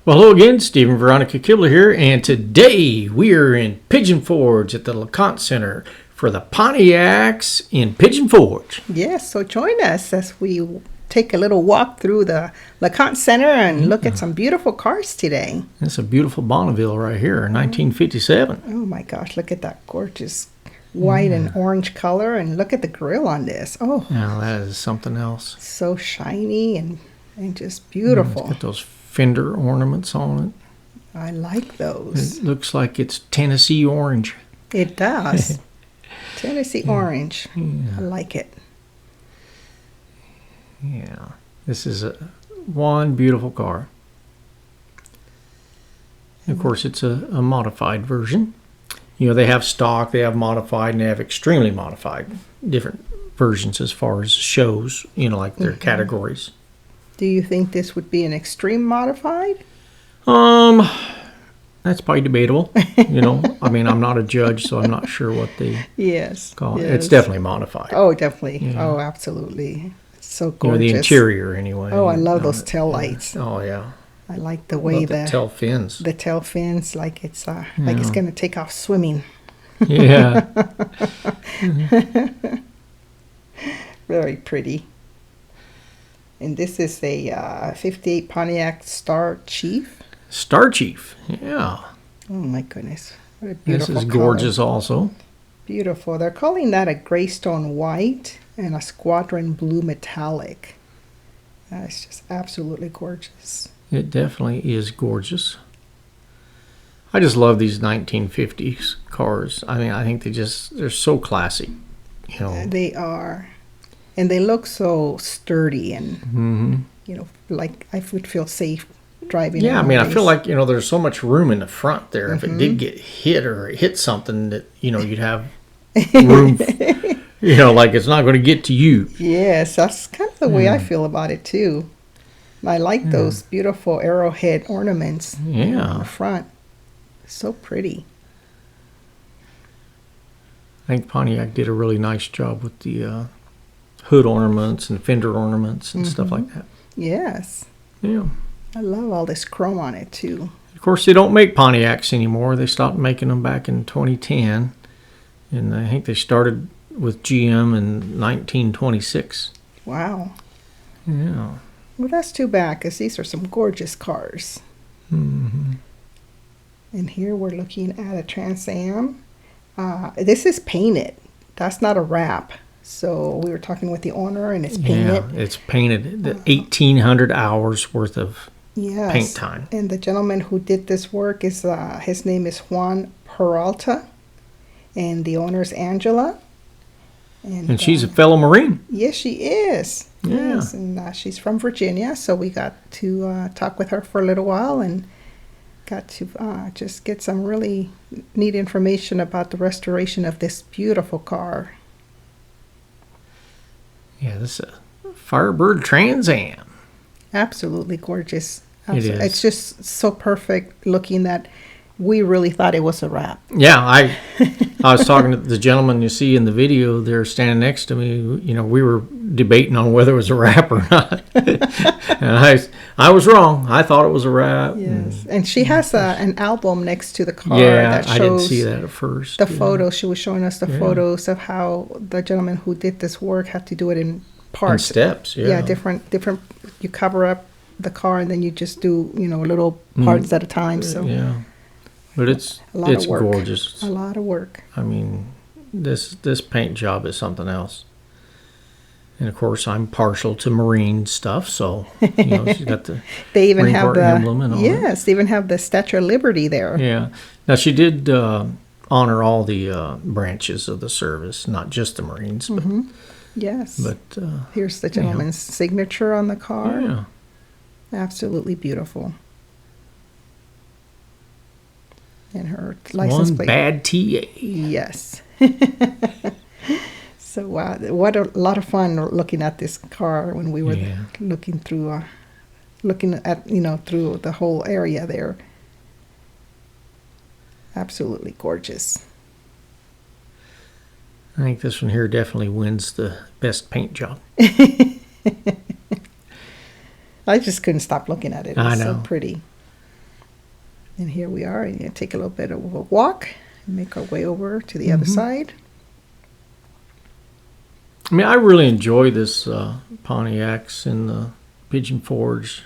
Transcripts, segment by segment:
Well, hello again, Stephen Veronica Kibler here, and today we are in Pigeon Forge at the LeConte Center for the Pontiacs in Pigeon Forge. Yes, so join us as we take a little walk through the LeConte Center and look at some beautiful cars today. It's a beautiful Bonneville right here, 1957. Oh my gosh, look at that gorgeous white and orange color, and look at the grill on this. Oh, Now that is something else. so shiny and just beautiful. It's got those fender ornaments on I like it. those. It looks like it's Tennessee orange. It does. Tennessee orange. I like it. Yeah, this is one beautiful car. Of course, it's a modified version. You know, they have stock, they have modified, and they have extremely modified. Different versions as far as shows, you know, like their categories. Do you think this would be an extreme modified? That's probably debatable. You know, I mean, I'm not a judge, so I'm not sure what they Yes. call it. yes. It's definitely modified. Oh, definitely. Yeah. Oh, absolutely. It's so You know, gorgeous. the interior anyway. Oh, I love You know, those tail lights. Oh yeah. I like the way Love the tail fins. the tail fins, like it's going to take off swimming. Yeah. Very pretty. And this is a 58 Pontiac Star Chief. Star Chief. Yeah. Oh my goodness. What a This beautiful is color. gorgeous also. Beautiful. They're calling that a Greystone White and a Squadron Blue Metallic. It's just absolutely gorgeous. It definitely is gorgeous. I just love these 1950s cars. I mean, I think they're so classy. You know. They are. And they look so sturdy and, you know, like I would feel safe driving. Yeah, I in mean, I these. feel like, you know, there's so much room in the front there. If it did get hit or hit something that, you know, you'd have room, you know, like it's not going to get to you. Yes, that's kind of the way I feel about it too. I like those beautiful arrowhead ornaments Yeah. on the front. So pretty. I think Pontiac did a really nice job with the hood ornaments and fender ornaments and stuff like that. Yes. Yeah. I love all this chrome on it too. Of course, they don't make Pontiacs anymore. They stopped making them back in 2010. And I think they started with GM in 1926. Wow. Yeah. Well, that's too bad because these are some gorgeous cars. Mm-hmm. And here we're looking at a Trans Am. This is painted. That's not a wrap. So we were talking with the owner, and it's painted. Yeah, it's painted. The 1,800 hours worth of Yes. paint time. And the gentleman who did this work is his name is Juan Peralta, and the owner is Angela. And she's a fellow Marine. Yes, she is. Yeah. Yes, and she's from Virginia, so we got to talk with her for a little while and got to just get some really neat information about the restoration of this beautiful car. Yeah, this is a Firebird Trans Am. Absolutely gorgeous. It is. It's just so perfect looking that we really thought it was a wrap. Yeah, I was talking to the gentleman you see in the video there standing next to me. You know, we were debating on whether it was a wrap or not. And I was wrong. I thought it was a wrap. Yes, and she has an album next to the car Yeah, that shows I didn't see that at first. the yeah. photos. She was showing us the photos of how the gentleman who did this work had to do it in In parts. steps, yeah. Yeah, different. You cover up the car and then you just do little parts at a time. So Yeah. But it's a lot of work. gorgeous. A lot of work. I mean, this paint job is something else. And of course, I'm partial to Marine stuff, so she's got the They even Marine have Corps the emblem and all that. yes, they even have the Statue of Liberty there. Yeah. Now she did honor all the branches of the service, not just the Marines, Yes. but Here's the gentleman's signature on the car. yeah. Absolutely beautiful. And her license One plate. bad TA. Yes. So what a lot of fun looking at this car when we were Yeah. looking at through the whole area there. Absolutely gorgeous. I think this one here definitely wins the best paint job. I just couldn't stop looking at it. It I was so know. pretty. And here we are. And take a little bit of a walk and make our way over to the other side. I mean, I really enjoy this Pontiacs in the Pigeon Forge.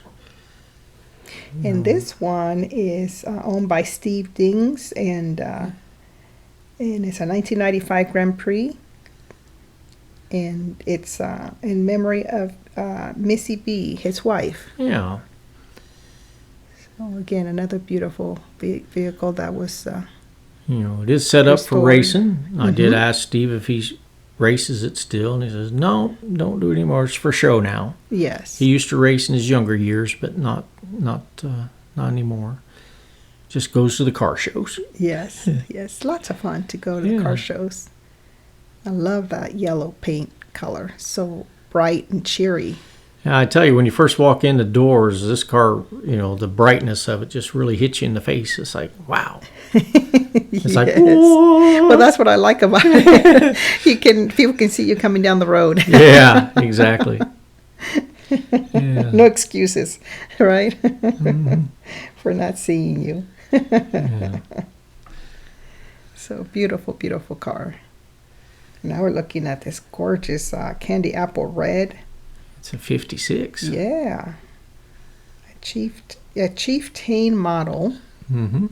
And this one is owned by Steve Dings, and it's a 1995 Grand Prix. And it's in memory of Missy B, his wife. Yeah. So again, another beautiful vehicle that was. It is set up for restored. racing. I did ask Steve if he races it still, and he says, no, don't do it anymore. It's for show now. Yes. He used to race in his younger years, but not anymore. Just goes to the car shows. Yes, yes. Lots of fun to go to the car shows. I love that yellow paint color. So bright and cheery. Yeah, I tell you, when you first walk in the doors, this car, the brightness of it just really hits you in the face. It's like, wow. It's like, whoa. Well, that's what I like about it. People can see you coming down the road. Yeah, exactly. Yeah. No excuses, right? For not seeing you. Yeah. So beautiful, beautiful car. Now we're looking at this gorgeous candy apple red. It's a 56. Yeah. A Chieftain model. Mm-hmm.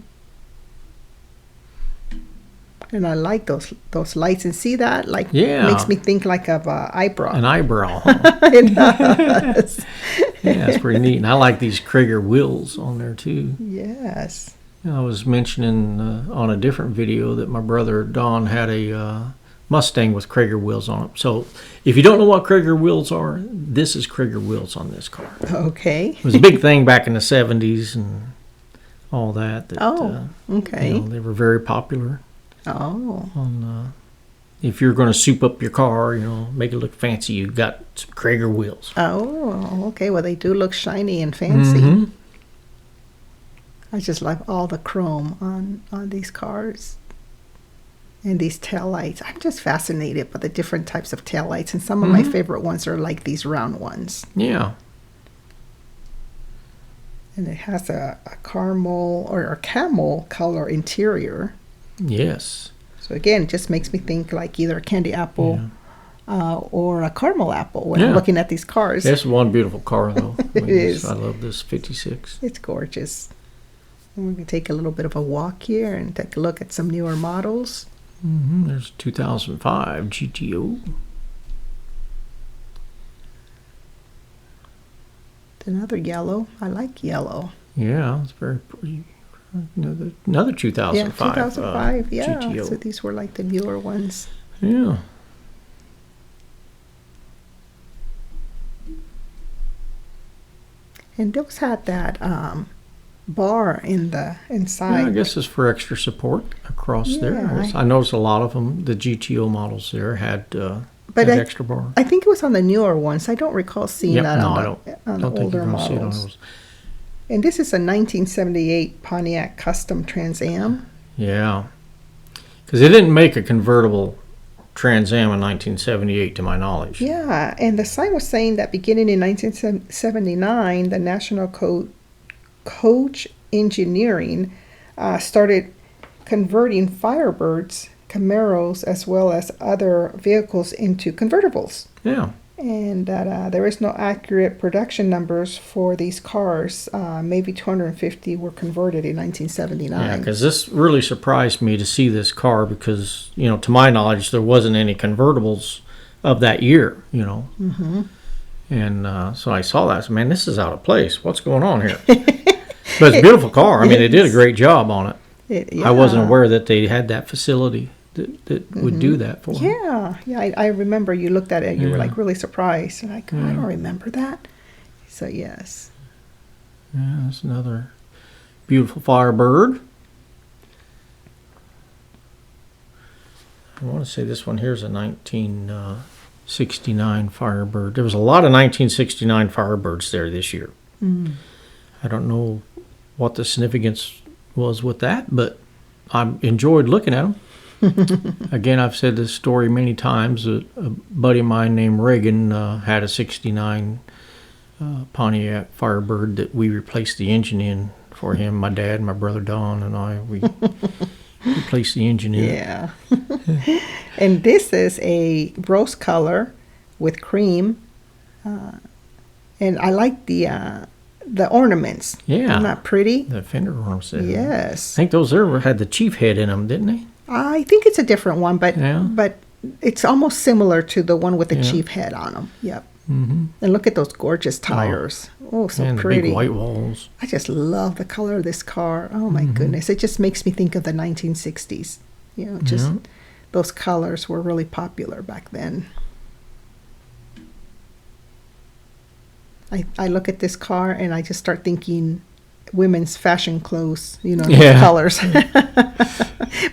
And I like those lights. And see that? Yeah. Makes me think like of eyebrow. An eyebrow. It does. Yeah, it's pretty neat. And I like these Krieger wheels on there, too. Yes. I was mentioning on a different video that my brother Don had a Mustang with Krieger wheels on it. So if you don't know what Krieger wheels are, this is Krieger wheels on this car. Okay. It was a big thing back in the 70s and all that. Okay. They were very popular. Oh. If you're going to soup up your car, make it look fancy, you've got some Krieger wheels. Oh, okay. Well, they do look shiny and fancy. Mm-hmm. I just like all the chrome on these cars. And these taillights. I'm just fascinated by the different types of taillights. And some of my favorite ones are like these round ones. Yeah. And it has a caramel or a camel color interior. Yes. So again, it just makes me think like either a candy apple or a caramel apple when I'm looking at these cars. It's one beautiful car, though. It is. I love this 56. It's gorgeous. And we can take a little bit of a walk here and take a look at some newer models. Mm-hmm. There's 2005 GTO. Another yellow. I like yellow. Yeah, it's very pretty. Another 2005. Yeah, 2005. GTO. So these were like the newer ones. Yeah. And those had that bar inside. Yeah, I guess it's for extra support across there. Yeah. I noticed a lot of them, the GTO models there had extra bar. I think it was on the newer ones. I don't recall seeing that on the older models. And this is a 1978 Pontiac Custom Trans Am. Yeah. Because they didn't make a convertible Trans Am in 1978, to my knowledge. Yeah, and the sign was saying that beginning in 1979, the National Coach Engineering started converting Firebirds, Camaros, as well as other vehicles into convertibles. Yeah. And that there is no accurate production numbers for these cars. Maybe 250 were converted in 1979. Yeah, because this really surprised me to see this car because, to my knowledge, there wasn't any convertibles of that year, Mm-hmm. And so I saw that. I said, man, this is out of place. What's going on here? But it's a beautiful car. I mean, they did a great job on it. I wasn't aware that they had that facility that would do that for them. Yeah. I remember you looked at it and you were like really surprised. Like, I don't remember that. So, yes. Yeah, that's another beautiful Firebird. I want to say this one here is a 1969 Firebird. There was a lot of 1969 Firebirds there this year. Mm. I don't know what the significance was with that, but I enjoyed looking at them. Again, I've said this story many times. A buddy of mine named Reagan had a 69 Pontiac Firebird that we replaced the engine in for him. My dad, my brother Don, and I, we replaced the engine in it. Yeah. And this is a rose color with cream. And I like the ornaments. Yeah. Isn't that pretty? The fender ornaments. Yes. I think those there had the chief head in them, didn't they? I think it's a different one, but Yeah. but it's almost similar to the one with the Yeah. chief head on them. Yep. Mm-hmm. And look at those gorgeous tires. Oh, so And pretty. the big white walls. I just love the color of this car. Oh my goodness. It just makes me think of the 1960s. You know, just Yeah. those colors were really popular back then. I look at this car and I just start thinking women's fashion clothes, you know, Yeah. the colors.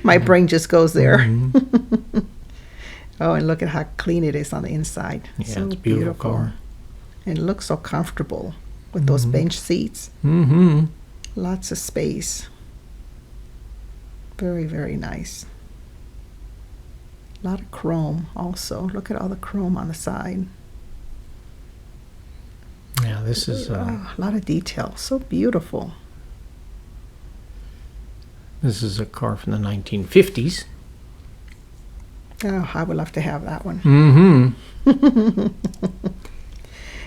My brain just goes there. Mhm. Oh, and look at how clean it is on the inside. Yeah, So it's a beautiful car. And it looks so comfortable with those bench seats. Mm-hmm. Lots of space. Very, very nice. A lot of chrome also. Look at all the chrome on the side. Yeah, this is A lot of detail. So beautiful. a car from the 1950s. Oh, I would love to have that one. Mm-hmm.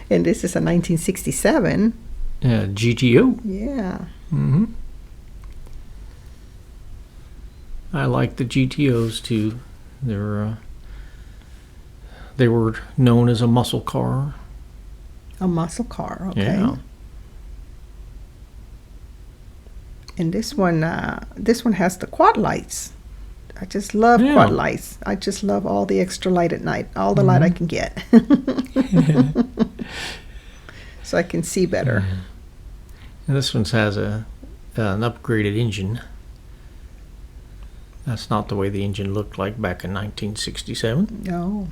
And this is a 1967. GTO. Yeah. Mm-hmm. I like the GTOs too. They were known as a muscle car. A muscle car. Okay. Yeah. And this one has the quad lights. I just love Yeah. quad lights. I just love all the extra light at night, all the light I can get. So I can see better. And this one has an upgraded engine. That's not the way the engine looked like back in 1967. No.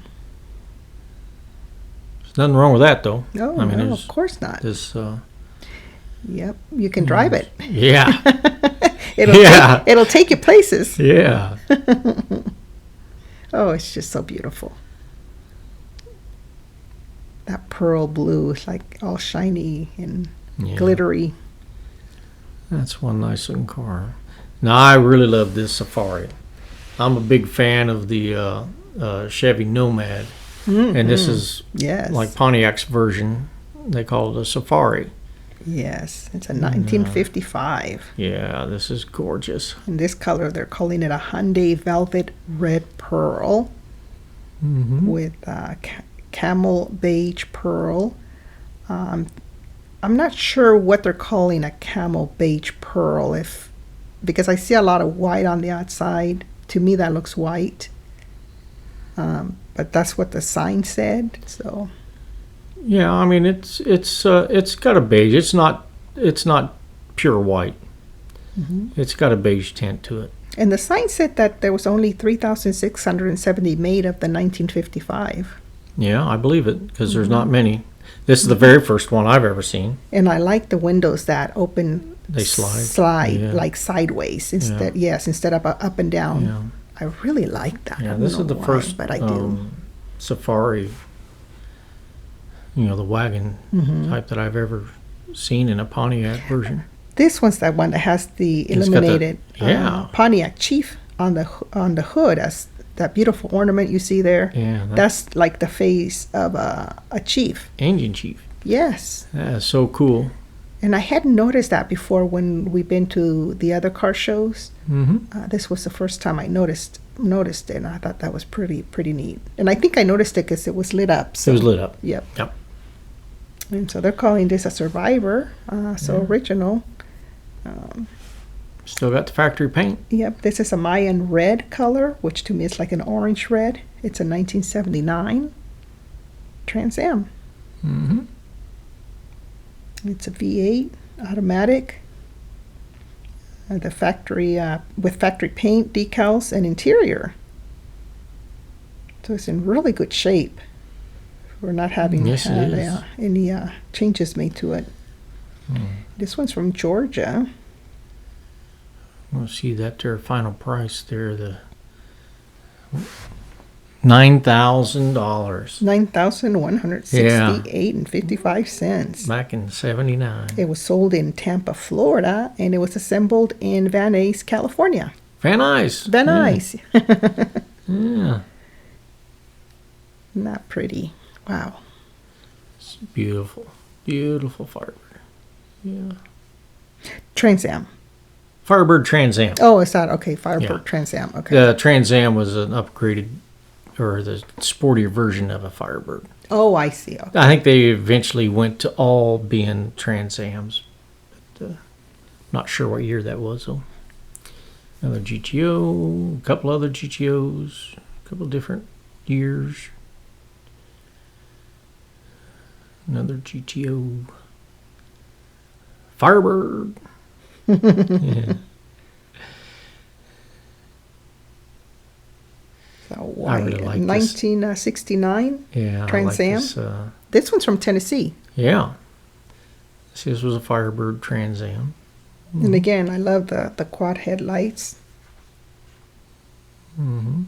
There's nothing wrong with that, though. No, I mean, no, there's of course not. this. Yep. You can drive it. Yeah. It'll take you places. Yeah. Oh, it's just so beautiful. That pearl blue is like all shiny and Yeah. glittery. That's one nice looking car. Now, I really love this Safari. I'm a big fan of the Chevy Nomad. And this is Yes. like Pontiac's version. They call it a Safari. Yes. It's a 1955. Yeah, this is gorgeous. In this color, they're calling it a Hyundai Velvet Red Pearl Mm-hmm. with camel beige pearl. I'm not sure what they're calling a camel beige pearl, because I see a lot of white on the outside. To me, that looks white. But that's what the sign said. So Yeah, I mean it's got a beige. It's not pure white. It's got a beige tint to it. and the sign said that there was only 3,670 made of the 1955. Yeah, I believe it because there's not many. This is the very first one I've ever seen. And I like the windows that open. They slide. Yeah. like sideways instead of up and down. Yeah. I really like that. Yeah, I this don't is the know why, first but I do. Safari. The wagon type that I've ever seen in a Pontiac version. This one's that one that has the It's got the- illuminated Pontiac Chief on the hood. As that beautiful ornament you see there. Yeah, That's like the face of a chief. engine chief. Yes. That is so cool. And I hadn't noticed that before when we've been to the other car shows. Mm-hmm. This was the first time I noticed it, and I thought that was pretty neat. And I think I noticed it because it was lit up. It was lit up. Yep. Yep. And so they're calling this a Survivor, original. Still got the factory paint. Yep, this is a Mayan red color, which to me is like an orange red. It's a 1979 Trans Am. Mm-hmm. It's a V8 automatic. The factory with factory paint, decals, and interior. So it's in really good shape. We're not having Yes, it is. any changes made to it. This one's from Georgia. We'll see that their final price there. $9,000 $9,168 and 55 cents. back in '79. It was sold in Tampa, Florida, and it was assembled in Van Nuys, California. Van Nuys. Van Nuys. Yeah. Not pretty. Wow. It's beautiful. Beautiful Firebird. Yeah. Trans Am. Firebird Trans Am. Oh, it's not. Okay, Firebird Yeah. Trans Am. Okay. The Trans Am was an upgraded, or the sportier version of a Firebird. Oh, I see. Okay. I think they eventually went to all being Trans Ams. But, not sure what year that was, though. Another GTO, a couple other GTOs, a couple different years. Another GTO. Firebird. Yeah. So I white. really like this. 1969. Yeah. Trans I Am? like this, This one's from Tennessee. yeah. This was a Firebird Trans Am. And again, I love the quad headlights. Mm-hmm.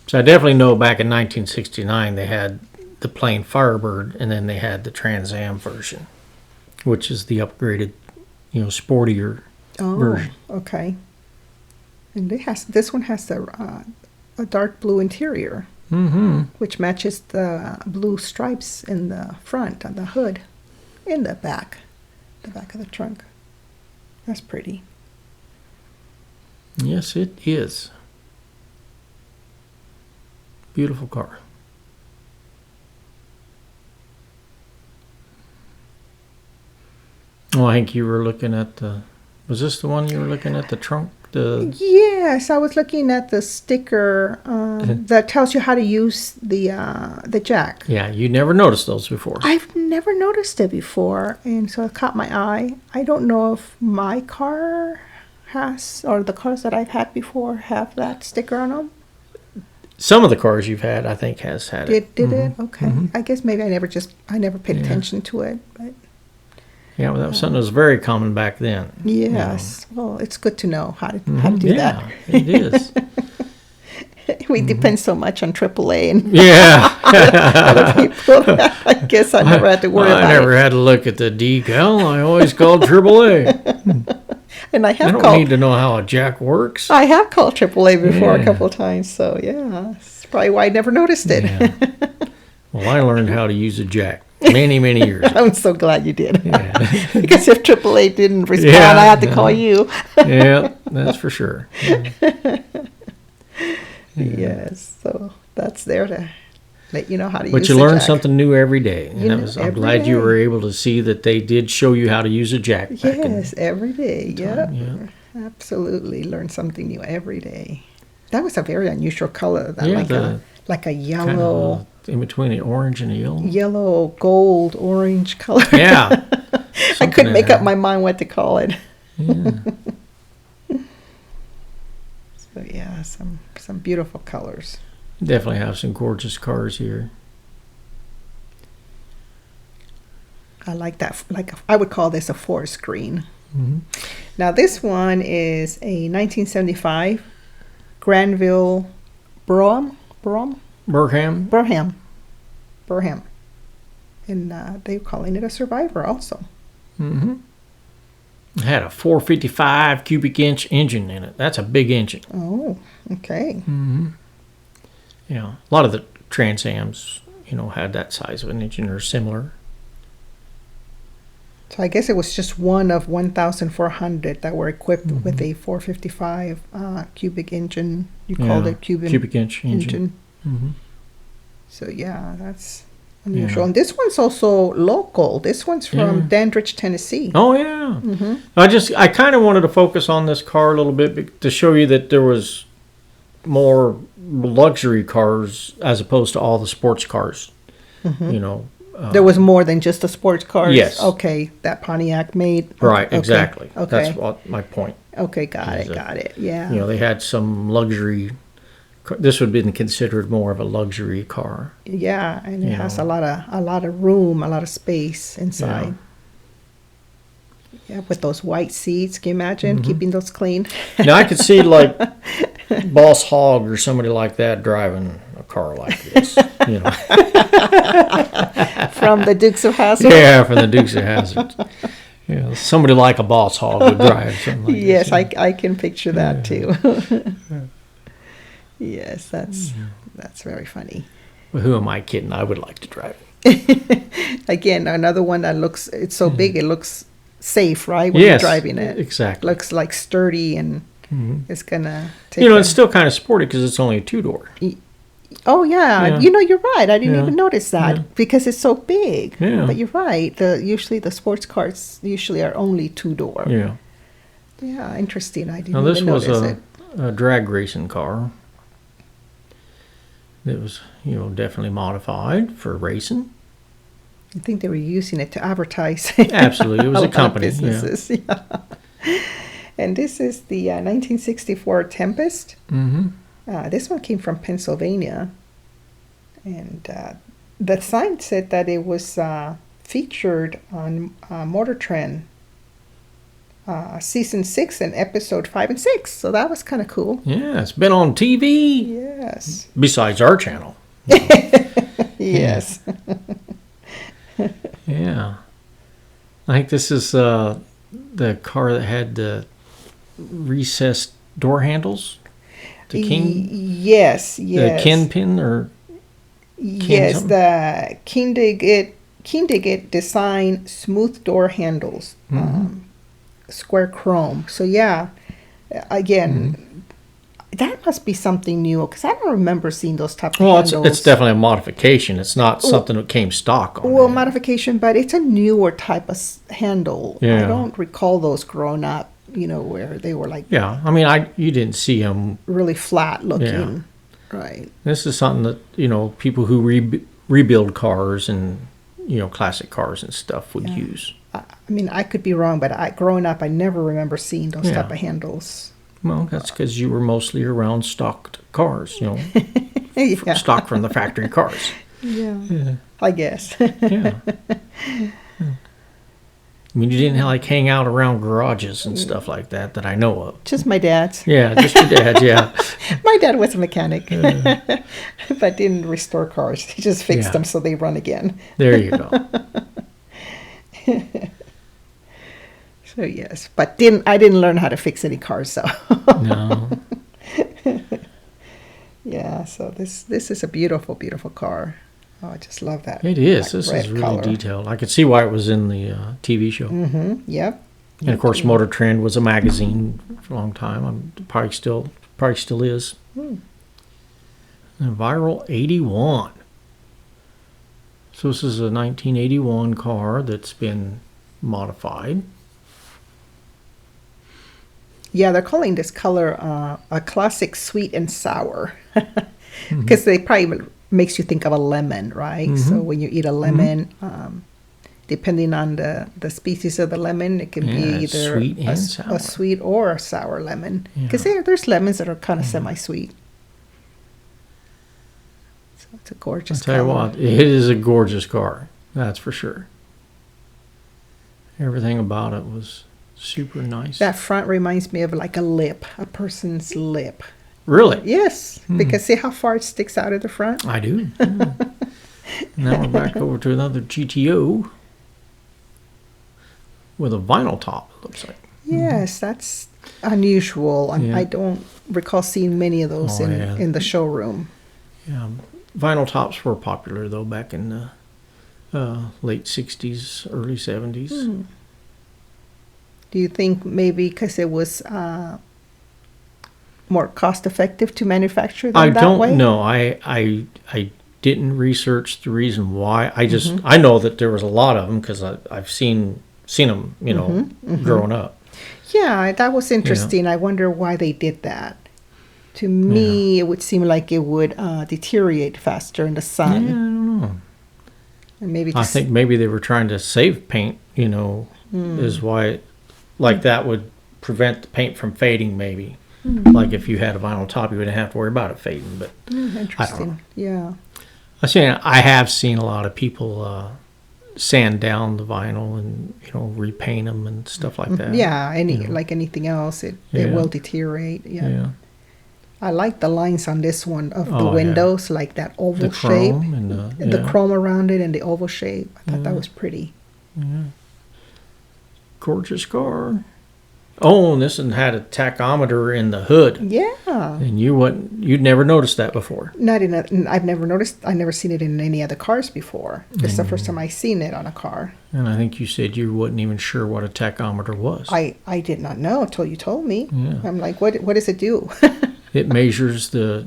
So I definitely know back in 1969 they had the plain Firebird, and then they had the Trans Am version, which is the upgraded, sportier Oh, version. okay. And this one has a dark blue interior, Mm-hmm. which matches the blue stripes in the front on the hood, in the back of the trunk. That's pretty. Yes, it is. Beautiful car. Oh, I think you were looking at the. Was this the one you were looking at, the trunk? Yes, I was looking at the sticker that tells you how to use the jack. Yeah, you never noticed those before. I've never noticed it before, and so it caught my eye. I don't know if my car has, or the cars that I've had before have that sticker on them. Some of the cars you've had, I think, has had it. Did it? Okay. Mhm. I guess maybe I never paid attention to it. But Yeah, well, that was something that was very common back then. yes, well, it's good to know how to Mhm. do Yeah, it is. that. We depend so much on AAA and Yeah. other people. I guess I never had to worry about I never it. had to look at the decal. I always called AAA. And I I have don't called. need to know how a jack works. I have called AAA before a Yeah. couple of times, so yeah, that's probably why I never noticed it. Yeah. Well, I learned how to use a jack many, many years ago. I'm so glad you did. Yeah. Because if AAA didn't respond, Yeah, I had to no. call you. Yeah, that's for sure. Yeah. Yes, so that's there to let you know how to use But you the learn jack. something new every day. And You that know, was, I'm every glad you day. were able to see that they did show you how to use a jack back in Yes, every day. Yep. yeah. Absolutely. Learn something new every day. That was a very unusual color. That Yeah, like a kind yellow, of in between an orange and a yellow. yellow, gold, orange color. Yeah. I couldn't make up my. my mind what to call it. Yeah. So yeah, some beautiful colors. Definitely have some gorgeous cars here. I like that. I would call this a forest green. Mm-hmm. Now this one is a 1975 Granville Burham, Burham. and they're calling it a Survivor also. Mm-hmm. It had a 455 cubic inch engine in it. That's a big engine. Oh, okay. Mm-hmm. Yeah, a lot of the Trans Ams, had that size of an engine or similar. So I guess it was just one of 1,400 that were equipped with a 455 cubic engine. You called it cubic inch engine. engine. Mm-hmm. So yeah, that's unusual. Yeah. And this one's also local. This one's from Yeah. Dandridge, Tennessee. Oh yeah. Mm-hmm. I kind of wanted to focus on this car a little bit to show you that there was more luxury cars as opposed to all the sports cars. Mm-hmm. There was more than just the sports cars. Yes. Okay, that Pontiac made. Right, Okay, exactly. Okay. That's what my point. Okay, got Is it. that, Got it. Yeah. They had some luxury. This would have been considered more of a luxury car. Yeah, and it You has know. a lot of room, a lot of space inside. Yeah, with those white seats. Can you imagine keeping those clean? Now I could see like Boss Hogg or somebody like that driving a car like this. You know. From the Dukes of Hazzard. Yeah, from the Dukes of Hazzard. Yeah, somebody like a Boss Hogg would drive something like Yes, this. I can picture that too. Yes, that's very funny. Well, who am I kidding? I would like to drive it. Again, another one that looks, it's so big, it looks safe, right? When you're driving it. Exactly. Looks like sturdy and it's going to take You know, it's still kind of sporty because it's only a two-door. Oh, yeah. Yeah. You know, you're right. I didn't Yeah. even notice that Yeah. because it's so big. Yeah. But you're right. Usually the sports cars usually are only two-door. Yeah. Yeah, interesting. I didn't Now, this even was notice it. a drag racing car. It was, you know, definitely modified for racing. I think they were using it to advertise. Absolutely. It was a lot of company. Yeah. businesses. Yeah. And this is the 1964 Tempest. Mm-hmm. This one came from Pennsylvania. And the sign said that it was featured on Motor Trend season 6 and episode 5 and 6. So that was kind of cool. Yeah, it's been on TV. Yes. Besides our channel. Yes. Yeah. I think this is the car that had the recessed door handles. The king? Yes, yes. The kingpin or Yes, something? the Kindigit design smooth door handles, square chrome. So yeah, again, that must be something new because I don't remember seeing those type of Well, handles. it's definitely a modification. It's not something that came stock on Well, it. modification, but it's a newer type of handle. Yeah. I don't recall those growing up. You know, where they were like Yeah, I mean, you didn't see them. really flat looking, Yeah. right? This is something that, you know, people who rebuild cars and, you know, classic cars and stuff would use. I mean, I could be wrong, but growing up, I never remember seeing those Yeah. type of handles. Well, that's because you were mostly around stocked cars, you know, Yeah. stock from the factory cars. Yeah, Yeah. I guess. Yeah. I mean, you didn't like hang out around garages and stuff like that I know of. Just my dad's. Yeah, just your dad, yeah. My dad was a mechanic, but didn't restore cars. He just fixed Yeah. them so they run again. There you go. So yes, but I didn't learn how to fix any cars. So No. yeah, so this is a beautiful, beautiful car. Oh, I just love that. It is. that This red is really color. detailed. I could see why it was in the TV show. Yep. And of course, Motor Trend was a magazine for a long time. Probably still is. And Viral 81. So this is a 1981 car that's been modified. Yeah, they're calling this color a classic sweet and sour because they probably makes you think of a lemon, right? So when you eat a lemon, depending on the species of the lemon, it can Yeah, be either sweet and sour. a sweet or a sour lemon. Because Yeah. there's lemons that are kind of semi-sweet. So it's a I'll gorgeous tell you color. what, it is a gorgeous car. That's for sure. Everything about it was super nice. That front reminds me of like a lip, a person's lip. Really? Yes, because see how far it sticks out of the front? I do. Yeah. Now we're back over to another GTO with a vinyl top, it looks like. Yes, that's unusual. Yeah. I don't recall seeing many of those Oh, in, yeah. in the showroom. Yeah, vinyl tops were popular though back in the late 60s, early 70s. Do you think maybe because it was more cost effective to manufacture them I that don't way? know. I didn't research the reason why. I just I know that there was a lot of them because I've seen them, you know, growing up. Yeah, that was interesting. I wonder why they did that. To me, it would seem like it would deteriorate faster in the Yeah, I sun. don't know. And maybe I just, think maybe they were trying to save paint, you know, is why, like that would prevent the paint from fading maybe. Like if you had a vinyl top, you wouldn't have to worry about it fading. But interesting. Yeah. I have seen a lot of people sand down the vinyl and repaint them and stuff like that. Yeah, like anything else, it will deteriorate. Yeah. I like the lines on this one of the windows, like that oval shape, and the chrome around it, and the oval shape. I thought that was pretty. Yeah. Gorgeous car. Oh, and this one had a tachometer in the hood. Yeah. And you'd never noticed that before. I've never noticed. I've never seen it in any other cars before. It's the first time I've seen it on a car. And I think you said you wasn't even sure what a tachometer was. I did not know until you told me. Yeah. I'm like, what does it do? It measures the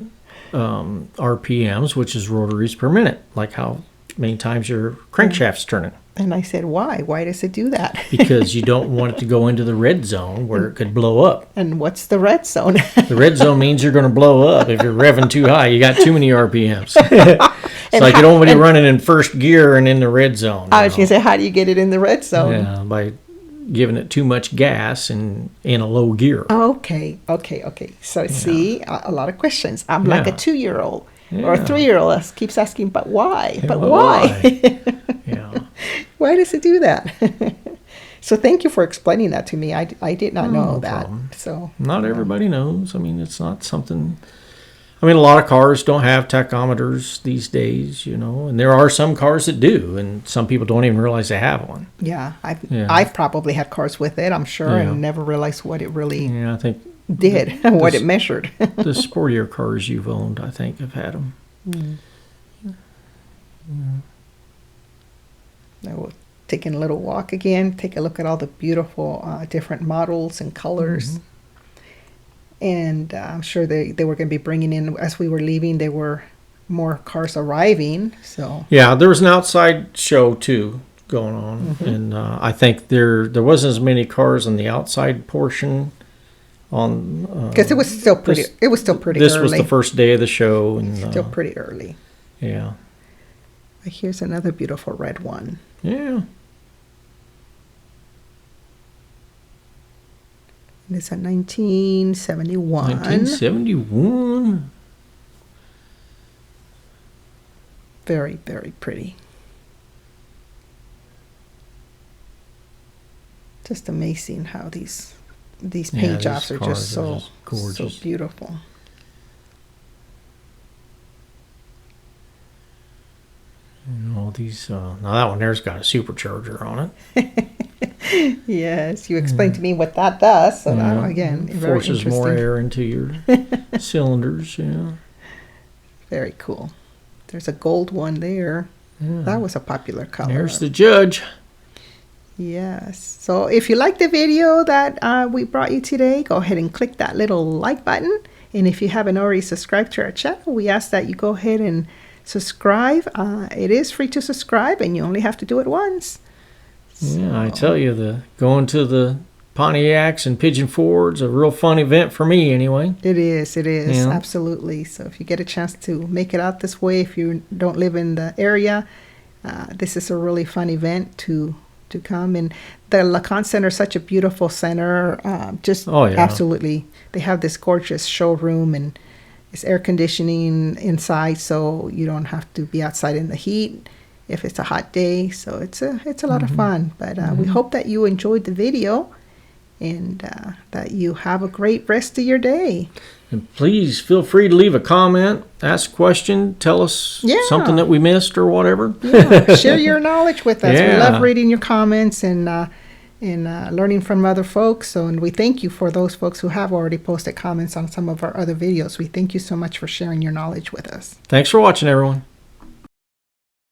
RPMs, which is rotaries per minute, like how many times your crankshaft's turning. And I said, why? Why does it do that? Because you don't want it to go into the red zone where it could blow up. And what's the red zone? The red zone means you're going to blow up. If you're revving too high, you got too many RPMs. It's like you don't want to be running in first gear and in the red zone. I was going to say, how do you get it in the red zone? Yeah, by giving it too much gas and in a low gear. Okay. So see, a lot of questions. I'm like a 2-year-old or a 3-year-old that keeps asking, but why? But why? Yeah. Why does it do that? So thank you for explaining that to me. I did not know No that. problem. So Not everybody knows. I mean, it's not something. I mean, a lot of cars don't have tachometers these days, and there are some cars that do, and some people don't even realize they have one. yeah, I've probably had cars with it, I'm sure, and never realized what it really Yeah, I think did, what it measured. the sportier cars you've owned, I think, have had them. Now we'll taking a little walk again, take a look at all the beautiful different models and colors. And I'm sure they were going to be bringing in, as we were leaving, there were more cars arriving. So Yeah, there was an outside show too going on, and I think there wasn't as many cars on the outside portion. On because it was still pretty. It was still pretty. This early. was the first day of the show, and Still pretty early. yeah, Here's another beautiful red one. yeah. And it's a 1971. 1971. Very, very pretty. Just amazing how these paint jobs are just so gorgeous. so beautiful. All these. Now that one there's got a supercharger on it. Yes, you explained to me what that does. So that, again, very forces more interesting. air into your cylinders. Yeah. Very cool. There's a gold one there. Yeah. That was a popular color. There's the judge. Yes. So if you like the video that we brought you today, go ahead and click that little like button. And if you haven't already subscribed to our channel, we ask that you go ahead and subscribe. It is free to subscribe, and you only have to do it once. Yeah, I tell you, going to the Pontiacs and Pigeon Forge is a real fun event for me anyway. It is, Yeah. absolutely. So if you get a chance to make it out this way, if you don't live in the area, this is a really fun event to come. And the Lacan Center is such a beautiful center. Absolutely. They have this gorgeous showroom, and it's air conditioning inside, so you don't have to be outside in the heat if it's a hot day. So it's a lot of fun. But we hope that you enjoyed the video, and that you have a great rest of your day. And please feel free to leave a comment, ask a question, tell us something that we missed or whatever. Yeah, share your knowledge with us. Yeah. We love reading your comments and learning from other folks. So, and we thank you for those folks who have already posted comments on some of our other videos. We thank you so much for sharing your knowledge with us. Thanks for watching, everyone.